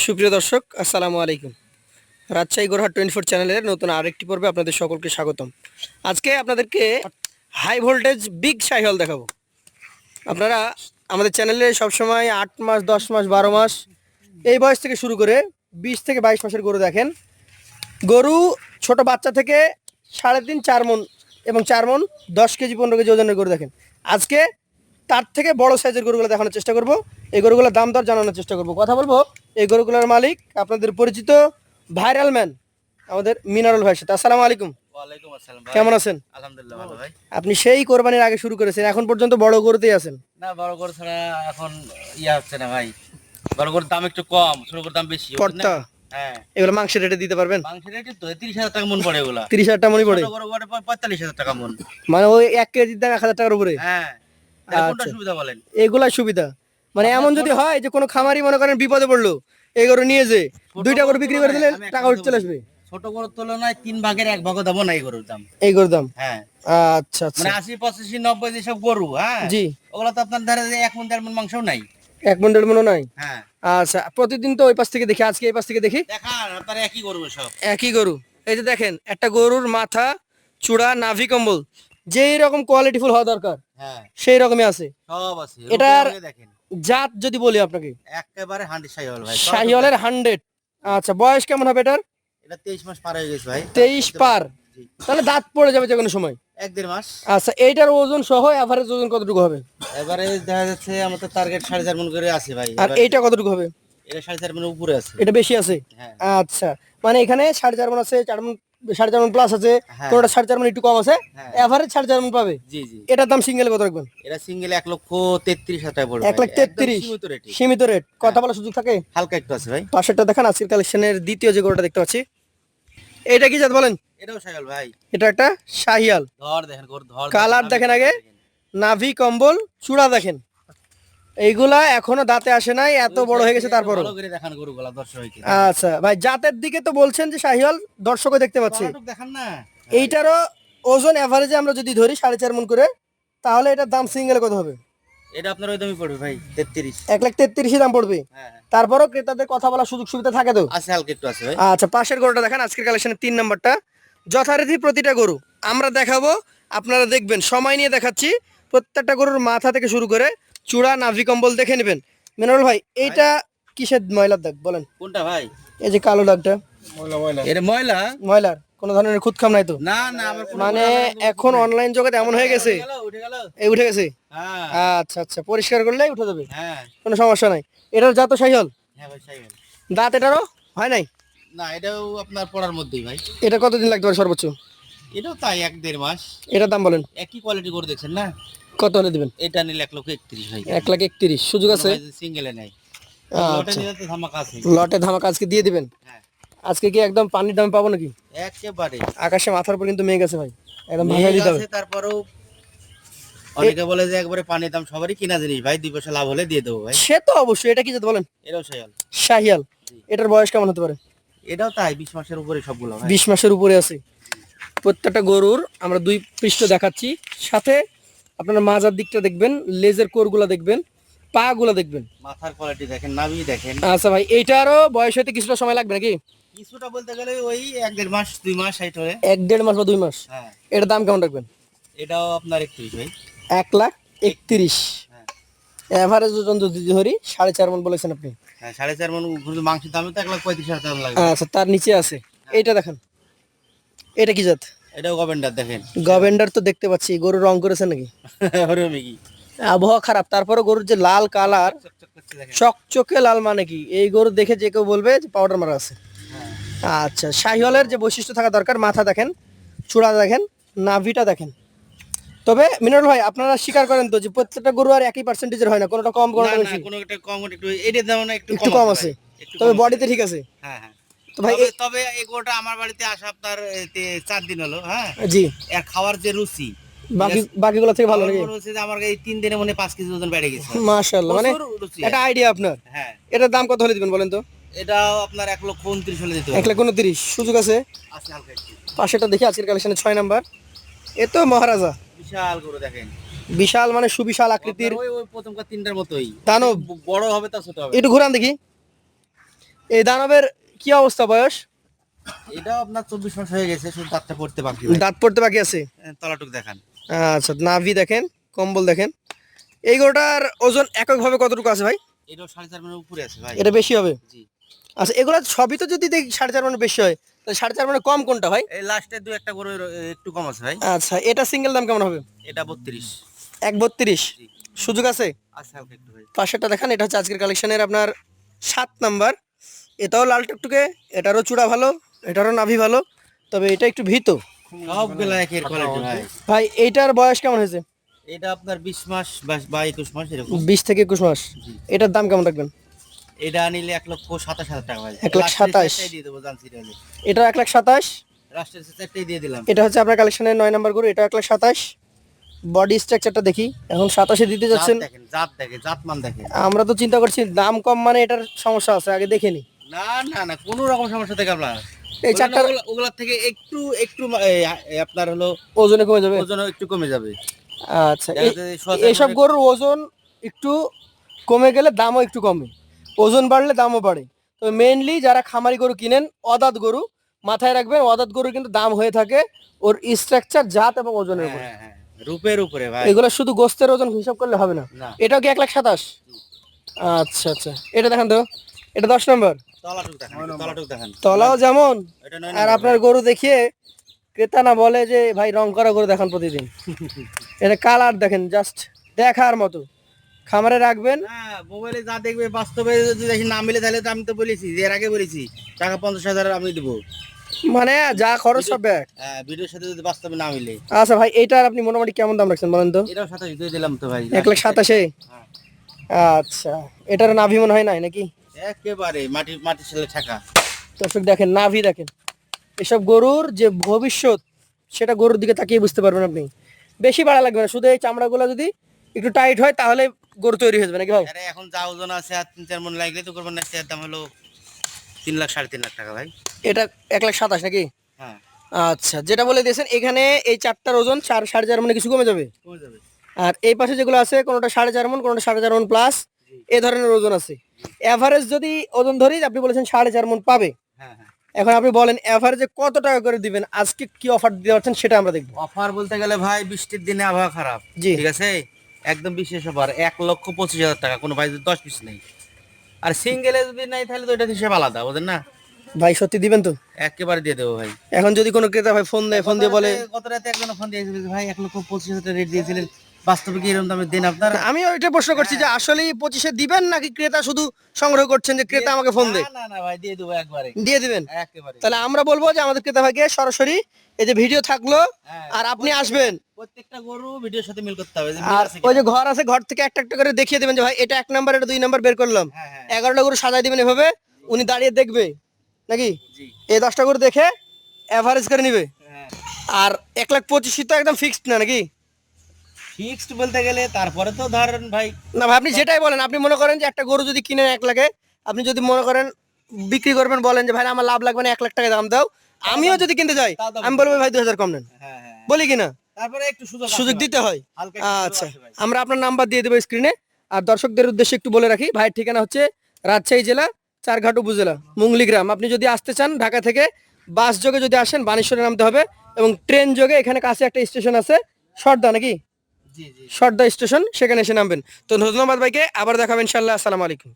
সুপ্রিয় দর্শক আসসালামু আলাইকুম। রাজশাহী গোরহাট 24 চ্যানেলের নতুন আরেকটি পর্বে আপনাদের সকলকে স্বাগতম। আজকে আপনাদেরকে হাই ভোল্টেজ বিগ শাহিওয়াল দেখাবো। আপনারা আমাদের চ্যানেলে সবসময় 8 মাস 10 মাস 12 মাস এই বয়স থেকে শুরু করে 20 থেকে 22 মাসের গরু দেখেন। গরু ছোট বাচ্চা থেকে 3.5 4 মন এবং 4 মন 10 কেজি 15 কেজি ওজনের গরু দেখেন। আজকে তার থেকে বড় সাইজের গরুগুলো দেখানোর চেষ্টা করব। এই গরুগুলোর দাম দর জানানোর চেষ্টা করব, কথা বলবো এই গরুগুলোর মালিক আপনাদের পরিচিত ভাইরাল ম্যান আমাদের মিনারুল ভাইয়ের সাথে। আসসালামু আলাইকুম। ওয়ালাইকুম আসসালাম ভাই। কেমন আছেন? আলহামদুলিল্লাহ ভালো ভাই। আপনি সেই কোরবানির আগে শুরু করেছেন, এখন পর্যন্ত বড় গরুতেই আছেন। না বড় গরু ছাড়া এখন হচ্ছে না ভাই। বড় গরুর দাম একটু কম, ছোট গরুর দাম বেশি। পড়তা হ্যাঁ, এগুলো মাংসের রেটে দিতে পারবেন? মাংসের রেট তো 30,000 টাকা মন পড়ে এগুলা। 30,000 টাকা মনি পড়ে? ছোট গরু পড়ে 45,000 টাকা মন। মানে ওই 1 কেজির দাম 1,000 টাকার উপরে? হ্যাঁ, তাহলে কোনটা আচ্ছা, সুবিধা বলেন? এগুলাই সুবিধা। মানে আপনার এমন যদি ছোট- হয় যে কোনো খামারি মনে করেন বিপদে পড়লো, এই গরু নিয়ে যে ছোট 2টা গরু বিক্রি করে দিলে আমি একটা টাকা উঠে কথা চলে বলি। আসবে। ছোট গরুর তুলনায় 3 ভাগের 1 ভাগও দেবো না এই গরুর দাম। এই গরুর দাম? হ্যাঁ, আচ্ছা আচ্ছা, মানে 80 85 90 যেসব গরু, হ্যাঁ জি। ওগুলা তো আপনার ধারে যে 1 মন 1.5 মন মাংসও নাই। 1 মন 1.5 মনও নাই? হ্যাঁ, আচ্ছা, প্রতিদিন তো ওই পাশ থেকে দেখি, আজকে এই পাশ থেকে দেখি দেখান আপনার একই গরু সব। একই গরু। এই যে দেখেন, একটা গরুর মাথা, চূড়া, নাভি, কম্বল যেই রকম কোয়ালিটিফুল হওয়া দরকার হ্যাঁ, সেই রকমই আছে। সব আছে। এটার রূপে রঙে দেখেন জাত যদি বলি আপনাকে, একেবারে হান্ডি শাহিওয়াল ভাই। শাহিওয়ালের 100। আচ্ছা, বয়স কেমন হবে এটার? এটা 23 মাস পার হয়ে গেছে ভাই। 23 পার? জি। তাহলে দাঁত পড়ে যাবে যে কোনো সময়। 1.5 মাস। আচ্ছা, এইটার ওজন সহ এভারেজ ওজন কতটুকু হবে? এবারে দেখা যাচ্ছে আমাদের টার্গেট 4.5 মন করে আছে ভাই। আর এইটা কতটুকু হবে? এটা 4.5 মনের উপরে আছে। এটা বেশি আছে? হ্যাঁ আচ্ছা, মানে এখানে 4.5 মন আছে, 4 মন, 4.5 মন প্লাস আছে, হ্যাঁ কোনটা 4.5 মন একটু কম আছে, হ্যাঁ এভারেজ 4.5 মন পাবে। জি জি। এটার দাম সিঙ্গেল কত রাখবেন? এটা সিঙ্গেল 1,33,000 টাকা পড়বে 1,33,000? সীমিত রেটে। সীমিত রেট, কথা বলার সুযোগ থাকে? হালকা একটু আছে ভাই। পাশেরটা দেখান, আজকের কালেকশনের দ্বিতীয় যে গরুটা দেখতে পাচ্ছি, এটা কি জাত বলেন? এটাও শাহিওয়াল ভাই। এটা একটা শাহিয়াল। ধর দেখেন গরু ধর। কালার দেখেন আগে, নাভি, কম্বল, চূড়া দেখেন। এইগুলা এখনো দাঁতে আসে নাই, এত বড় হয়ে গেছে তারপরও। ভালো করে দেখান গরুগুলা দর্শককে। আচ্ছা ভাই, জাতের দিকে তো বলছেন যে শাহিওয়াল, দর্শকও দেখতে পাচ্ছি। টুক দেখান না। এইটারও ওজন এভারেজে আমরা যদি ধরি 4.5 মন করে, তাহলে এটার দাম সিঙ্গেল কত হবে? এটা আপনার ওই দামই পড়বে ভাই 33। 1,33,000 দাম পড়বে? হ্যাঁ তারপরও ক্রেতাদের কথা বলার সুযোগ সুবিধা থাকে তো? আছে, হালকা একটু আছে ভাই। আচ্ছা, পাশের গরুটা দেখেন, আজকের কালেকশনের 3 নাম্বারটা। যথারীতি প্রতিটা গরু আমরা দেখাবো, আপনারা দেখবেন, সময় নিয়ে দেখাচ্ছি। প্রত্যেকটা গরুর মাথা থেকে শুরু করে চূড়া, নাভি, কম্বল দেখে নেবেন। মিনারুল ভাই, এইটা কিসের ময়লার দাগ বলেন? কোনটা ভাই? এই যে কালো দাগটা, এটা ময়লা? ময়লার কোনো ধরনের খুদখাম নাই তো? না না, আমার কোনো মানে এখন অনলাইন জগতে এমন হয়ে গেছে, উঠে গেল। এই উঠে গেছে। হ্যাঁ আচ্ছা আচ্ছা, পরিষ্কার করলেই উঠে যাবে, হ্যাঁ কোনো সমস্যা নাই। এটার জাত শাহিওয়াল? হ্যাঁ ভাই শাহিওয়াল। দাঁত এটারও হয় নাই? না এটাও আপনার পড়ার মধ্যেই ভাই। এটা কতদিন লাগতে পারে সর্বোচ্চ? এটাও তাই 1.5 মাস। এটার দাম বলেন? একই কোয়ালিটি করে দেখছেন না। কত হলে দিবেন? এটা নিলে 1,31,000 ভাই। 1,31,000 সুযোগ আছে? সিঙ্গেলে নাই। লটে আচ্ছা, নিলে তো ধামাকা আছে। লটে ধামাকা আজকে দিয়ে দিবেন? হ্যাঁ আজকে কি একদম পানির দামে পাবো নাকি? একেবারে। আকাশে মাথার উপর কিন্তু মেঘ আছে ভাই, একদম ভাসাই মেঘ দিতে হবে। আছে, তারপরেও অনেকে বলে যে একবারে পানির দাম সবারই কিনা জিনিস ভাই, 2 পয়সা লাভ হলে দিয়ে দেবো ভাই। সে তো অবশ্যই। এটা কি জাত বলেন? এটাও শাহিওয়াল। শাহিয়াল। জি। এটার বয়স কেমন হতে পারে? এটাও তাই 20 মাসের উপরে সবগুলো ভাই। 20 মাসের উপরে আছে। প্রত্যেকটা গরুর আমরা 2 পৃষ্ঠ দেখাচ্ছি, সাথে আপনারা মাজার দিকটা দেখবেন, লেজের কোরগুলা দেখবেন, পা গুলা দেখবেন। মাথার কোয়ালিটি দেখেন, নাভি দেখেন। আচ্ছা ভাই, এইটারও বয়স হইতে কিছুটা সময় লাগবে নাকি? কিছুটা বলতে গেলে ওই 1.5 মাস 2 মাস হাইট হয়ে। 1-1.5 মাস বা 2 মাস? হ্যাঁ এটার দাম কেমন রাখবেন? এটাও আপনার 31 ভাই। 1,31,000। হ্যাঁ এভারেজ ওজন যদি ধরি 4.5 মন বলেছেন আপনি। হ্যাঁ 4.5 মন কিন্তু মাংসের দামে তো 1,35,000 টাকা লাগবে। আচ্ছা, তার নিচে আছে। এইটা দেখেন, এটা কি জাত? এটাও গভেন্ডার দেখেন। গভেন্ডার তো দেখতে পাচ্ছি। গরু রং করেছে নাকি? ওরে মেগি আবহাওয়া খারাপ, তারপরে গরুর যে লাল কালার, চকচক করছে দেখেন। চকচকে লাল, মানে কি এই গরু দেখে যে কেউ বলবে যে পাউডার মারা আছে। হ্যাঁ আচ্ছা, শাহিওয়ালের যে বৈশিষ্ট্য থাকা দরকার, মাথা দেখেন, চূড়া দেখেন, নাভিটা দেখেন। তবে মিনারুল ভাই, আপনারা স্বীকার করেন তো যে প্রত্যেকটা গরু আর একই পার্সেন্টেজের হয় না, কোনোটা কম না কোনোটা না, বেশি? কোনো একটা কম একটু এটার দাম না একটু একটু কম কম আছে আছে, ভাই, একটু তবে কম আছে। বডিতে ঠিক আছে। হ্যাঁ হ্যাঁ। তো ভাই তবে তবে এই গোটা আমার বাড়িতে আসা আপনার 4 দিন হলো। হ্যাঁ জি, এর খাওয়ার যে রুচি, বাকিগুলো থেকে ভালো আমার নাকি? মনে হচ্ছে যে আমার এই 3 দিনে মনে 5 কেজি ওজন বেড়ে গেছে। মাশাআল্লাহ, মানে প্রচুর রুচি এটা আছে। আইডিয়া আপনার। হ্যাঁ এটার দাম কত হলে দিবেন বলেন তো? এটাও আপনার 1,29,000 হলে দিতে হবে। 1,29,000 সুযোগ আছে? আছে হালকা একটু। পাশেটা দেখি, আজকের কালেকশনে 6 নাম্বার। এ তো মহারাজা, বিশাল গরু দেখেন। বিশাল, মানে সুবিশাল আকৃতির আপনার ওই ওই প্রথমকার 3টার মতোই। দানব। বড় হবে তা ছোট হবে। একটু ঘুরান দেখি। এই দানবের কি অবস্থা, বয়স? এটাও আপনার 24 মাস হয়ে গেছে, শুধু দাঁতটা পড়তে বাকি ভাই। দাঁত পড়তে বাকি আছে। তলাটুক দেখান। আচ্ছা, নাভি দেখেন, কম্বল দেখেন। এই গরুটার ওজন এককভাবে কতটুকু আছে ভাই? এটাও 4.5 মনের উপরে আছে ভাই। এটা বেশি হবে? জি। আচ্ছা, এগুলো সবই তো যদি দেখি 4.5 মানে বেশি হয়, তাহলে 4.5 মানে কম কোনটা ভাই? এই লাস্টে দু একটা গরু একটু কম আছে ভাই। আচ্ছা, এটা সিঙ্গেল দাম কেমন হবে? এটা 32। 1.32? জি। সুযোগ আছে? আছে হালকা একটু ভাই। পাশেরটা দেখান, এটা হচ্ছে আজকের কালেকশনের আপনার 7 নাম্বার। এটাও লাল টুকটুকে, এটারও চূড়া ভালো, এটারও নাভি ভালো, তবে এটা একটু ভীত। সবগুলা একের কোয়ালিটি ভাই। ভাই এইটার বয়স কেমন হয়েছে? এটা আপনার 20 মাস বা 21 মাস এরকম। 20 থেকে 21 মাস। জি। এটার দাম কেমন রাখবেন? এটা নিলে 1,27,000 টাকা ভাই। 1,27,000 লাস্টের দিয়ে দেবো জানছি তাহলে। এটা 1,27,000। লাস্টের চারটেই দিয়ে দিলাম। এটা হচ্ছে আপনার কালেকশনের 9 নাম্বার গরু, এটা 1,27,000। বডি স্ট্রাকচারটা দেখি, এখন 27 দিতে যাচ্ছেন। জাত দেখেন, জাতমান দেখেন। আমরা তো চিন্তা করছি দাম কম মানে এটার সমস্যা আছে, আগে দেখে নি। না না না, কোনো রকম সমস্যা থেকে আপনার এই চারটা ওগুলার থেকে একটু একটু আপনার হলো ওজনে কমে যাবে। ওজন একটু কমে যাবে। আচ্ছা, দেখা যাচ্ছে যে সোয়া চার এইসব মণের- গরুর ওজন একটু কমে গেলে দামও একটু কমে, ওজন বাড়লে দামও বাড়ে। তো মেইনলি যারা খামারি গরু কিনেন, অদাঁত গরু মাথায় রাখবেন, অদাঁত গরুর কিন্তু দাম হয়ে থাকে ওর স্ট্রাকচার, জাত এবং ওজনের উপর। হ্যাঁ হ্যাঁ, রূপের উপরে ভাই। এগুলো শুধু গোস্তের ওজন হিসাব করলে হবে না। না, এটাও কি 1,27,000? আচ্ছা আচ্ছা, এটা দেখান তো, এটা 10 নম্বর। তলাটুক দেখান, তলাটুক দেখান। তলাও যেমন, এটা 9 আর নম্বর আপনার গরু দেখিয়ে ক্রেতা না বলে যে ভাই রং করা গরু দেখান প্রতিদিন। এটা কালার দেখেন, জাস্ট দেখার মতো। খামারে রাখবেন। না, মোবাইলে যা দেখবে বাস্তবে যদি দেখি না মিলে তাহলে তো আমি তো বলেছি যে এর আগে বলেছি টাকা 50,000 আমি দেবো। মানে যা খরচ সব ব্যাগ। হ্যাঁ, ভিডিওর সাথে যদি বাস্তবে না মিলে। আচ্ছা ভাই, এইটার আপনি মোটামুটি কেমন দাম রাখছেন বলেন তো? এটাও 27 দিয়ে দিলাম তো ভাই। 1,27,000? হ্যাঁ। আচ্ছা, এটার নাভি মনে হয় নাই নাকি? একেবারে মাটির ছেলে ঠাকা। দর্শক দেখেন, নাভি দেখেন। এসব গরুর যে ভবিষ্যৎ, সেটা গরুর দিকে তাকিয়ে বুঝতে পারবেন আপনি। বেশি বাড়া লাগবে না, শুধু এই চামড়াগুলো যদি একটু টাইট হয় তাহলে গরু তৈরি হয়ে যাবে নাকি ভাই? আরে এখন যা ওজন আছে আর 3-4 মণ লাগলে তো করবেন না, এর দাম হলো 3 লাখ 3.5 লাখ টাকা ভাই। এটা 1,27,000 নাকি? হ্যাঁ, আচ্ছা, যেটা বলে দিয়েছেন এখানে এই চারটার ওজন 4-4.5 মনে কিছু কমে যাবে। কমে যাবে। আর এই পাশে যেগুলো আছে, কোনোটা 4.5 মন, কোনোটা 4.5 মন প্লাস, এ ধরনের ওজন আছে। এভারেজ যদি ওজন ধরি, আপনি বলেছেন 4.5 মন পাবে। হ্যাঁ হ্যাঁ, এখন আপনি বলেন এভারেজে কত টাকা করে দিবেন, আজকে কি অফার দিতে পারছেন সেটা আমরা দেখবো। অফার বলতে গেলে ভাই বৃষ্টির দিনে আবহাওয়া খারাপ, জি। ঠিক আছে, একদম বিশেষ অফার 1,25,000 টাকা, কোনো ভাই যদি 10 পিস নেই। আর সিঙ্গেলে যদি নাই তাহলে তো এটা হিসেব আলাদা, বুঝেন না। ভাই সত্যি দিবেন তো? একেবারে দিয়ে দেবো ভাই। এখন যদি কোনো ক্রেতা ভাই ফোন দেয়, ফোন দিয়ে বলে গত রাতে একজন ফোন দিয়েছিল যে ভাই 1,25,000 টাকা রেট দিয়েছিলেন, বাস্তবে কি এরকম দামে দেন আপনারা? আমি ওইটা প্রশ্ন করছি যে আসলেই 25-এ দিবেন নাকি ক্রেতা শুধু সংগ্রহ করছেন যে ক্রেতা আমাকে ফোন দেয়? না না না ভাই, দিয়ে দেবো একবারে, দিয়ে দিবেন। একেবারে। তাহলে আমরা বলবো যে আমাদের ক্রেতা ভাইকে সরাসরি এই যে ভিডিও থাকলো, হ্যাঁ, আর আপনি আসবেন, প্রত্যেকটা গরু ভিডিওর সাথে মিল করতে হবে যে মিল আর আছে ওই যে কিনা। ঘর আছে, ঘর থেকে একটা একটা করে দেখিয়ে দেবেন যে ভাই এটা 1 নাম্বার, এটা 2 নাম্বার বের করলাম। হ্যাঁ হ্যাঁ, 11টা করে সাজাই দিবেন এভাবে, উনি দাঁড়িয়ে দেখবে নাকি জি। এই 10টা করে দেখে এভারেজ করে নিবে। হ্যাঁ, আর 1,25,000 তো একদম ফিক্সড না নাকি? ফিক্সড বলতে গেলে তারপরে তো ধরেন ভাই। না ভাই, আপনি যেটাই বলেন, আপনি মনে করেন যে একটা গরু যদি কিনেন 1 লাখে, আপনি যদি মনে করেন বিক্রি করবেন, বলেন যে ভাই আমার লাভ লাগবে না, 1 লাখ টাকা দাম দাও, আমিও যদি কিনতে যাই তাও দাম আমি বলবো ভাই 2,000 কম নেন, হ্যাঁ হ্যাঁ, বলি কিনা? তারপরে একটু সুযোগ আছে সুযোগ ভাই। দিতে হয়। হালকা একটু সুযোগ আচ্ছা, আছে ভাই। আমরা আপনার নাম্বার দিয়ে দেবো স্ক্রিনে। আর দর্শকদের উদ্দেশ্যে একটু বলে রাখি, ভাইয়ের ঠিকানা হচ্ছে রাজশাহী জেলা চারঘাট উপজেলা মুংলি গ্রাম। আপনি যদি আসতে চান ঢাকা থেকে, বাস যোগে যদি আসেন বানেশ্বরে নামতে হবে, এবং ট্রেন যোগে এখানে কাছে একটা স্টেশন আছে সর্দা নাকি, জি জি। সর্দা স্টেশন, সেখানে এসে নামবেন। তো ধন্যবাদ ভাইকে, আবার দেখাবেন ইনশাল্লাহ। আসসালামু আলাইকুম।